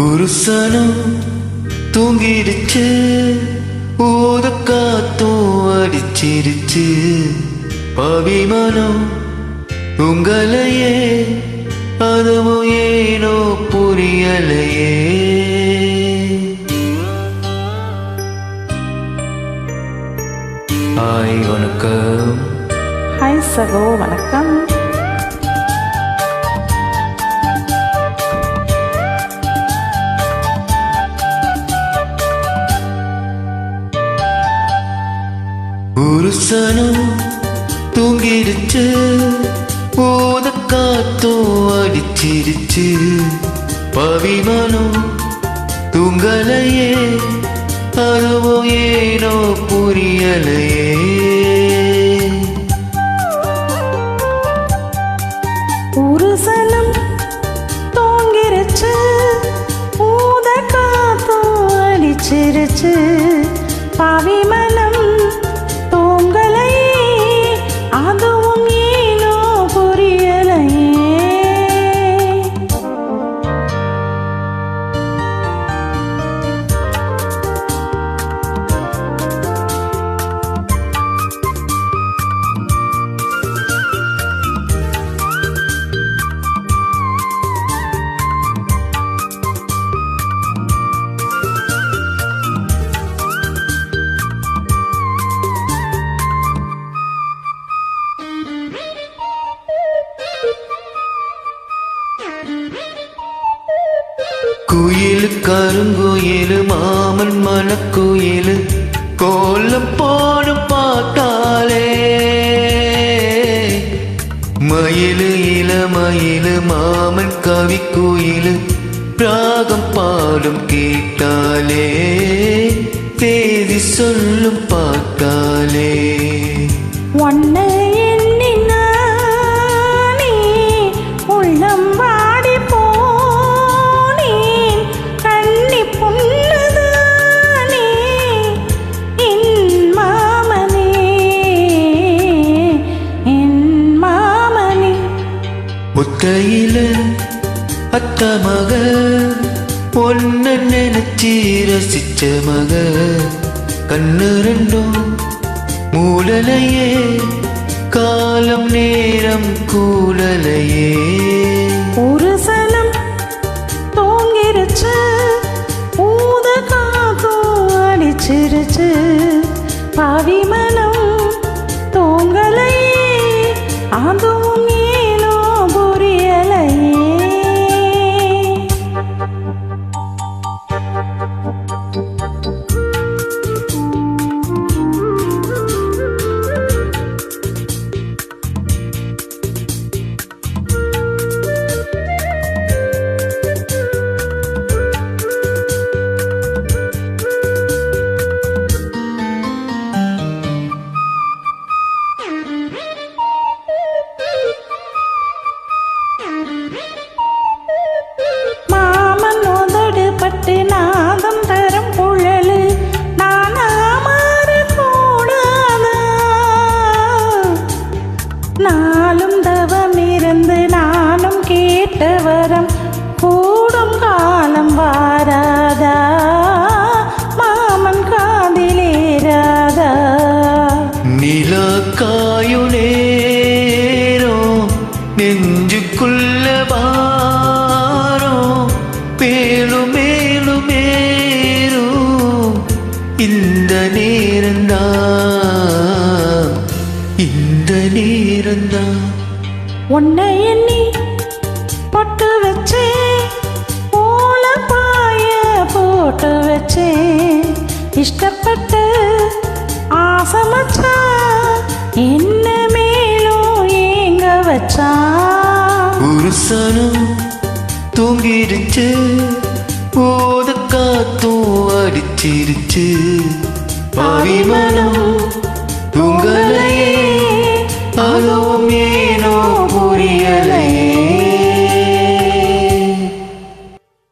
ஒரு சனம் தூங்கிடுச்சு, ஊத காத்தும் அடிச்சிருச்சு. அபிமானம் உங்களையே, அதுவும் ஏனோ புரியலையே. ஹாய் வணக்கம். ஹாய் சகோ, வணக்கம். ஒரு சனம் தூங்கிடுச்சு, ஊத காத்தும் அடிச்சிருச்சு. அபிமானம் தூங்கலையே, அதுவும் ஏனோ புரியலையே. ஒரு சனம் தூங்கிருச்சு, ஊத காத்தும் அடிச்சிருச்சு. அபிமானம் தூங்கலையே, அதுவும் ஏனோ புரியலையே. குயில் கருங்குயில் மாமன் மனக்குயில் கோலம் போடும் பார்த்தாலே. மயில் இளமயில் மாமன் கவி குயில் ராகம் பாடும் கேட்டாலே. தேதி சொல்லும் பார்த்தாலே. ஒன்னை எண்ணினானே உள்ளம் வாடி போனேன். கண்ணி பொண்ணுதானே என் மாமனே, என் மாமனே. முத்தையில அத்த மக, பொண்ண நினைச்சி ரசிச்ச மக. கண்ணு ரெண்டும் மூடலையே, காலம் நேரம் கூடலையே. ஒரு சனம் தூங்கிருச்சு, ஊத காத்தும் அடிச்சிருச்சு. அபிமானம் தூங்கலையே, அதுவும் ஏனோ புரியலையே. மாமன் உதடு பட்டு நாதம் தரும் குழலு நானா மாறக்கூடாதா? நாளும் தவம் இருந்து நானும் கேட்ட வரம் கூடும் காலம் வாராதா? மாமன் காதிலேராதா? நிலா காயு நேரம் நெஞ்சுக்குள்ள வாரம். மேலும் மேலும் மேலும் இந்த நேரந்தான், இந்த நேரந்தான். உன்னை எண்ணி பொட்டு வச்சேன், ஓல பாய போட்டு வச்சேன். இஷ்டப்பட்டு ஆசமச்சா, என்ன மேலும் ஏங்க வச்சா. ஒரு சனம் தூங்கிடுச்சு, ஊத காத்தும் அடிச்சிருச்சு. அபிமானம்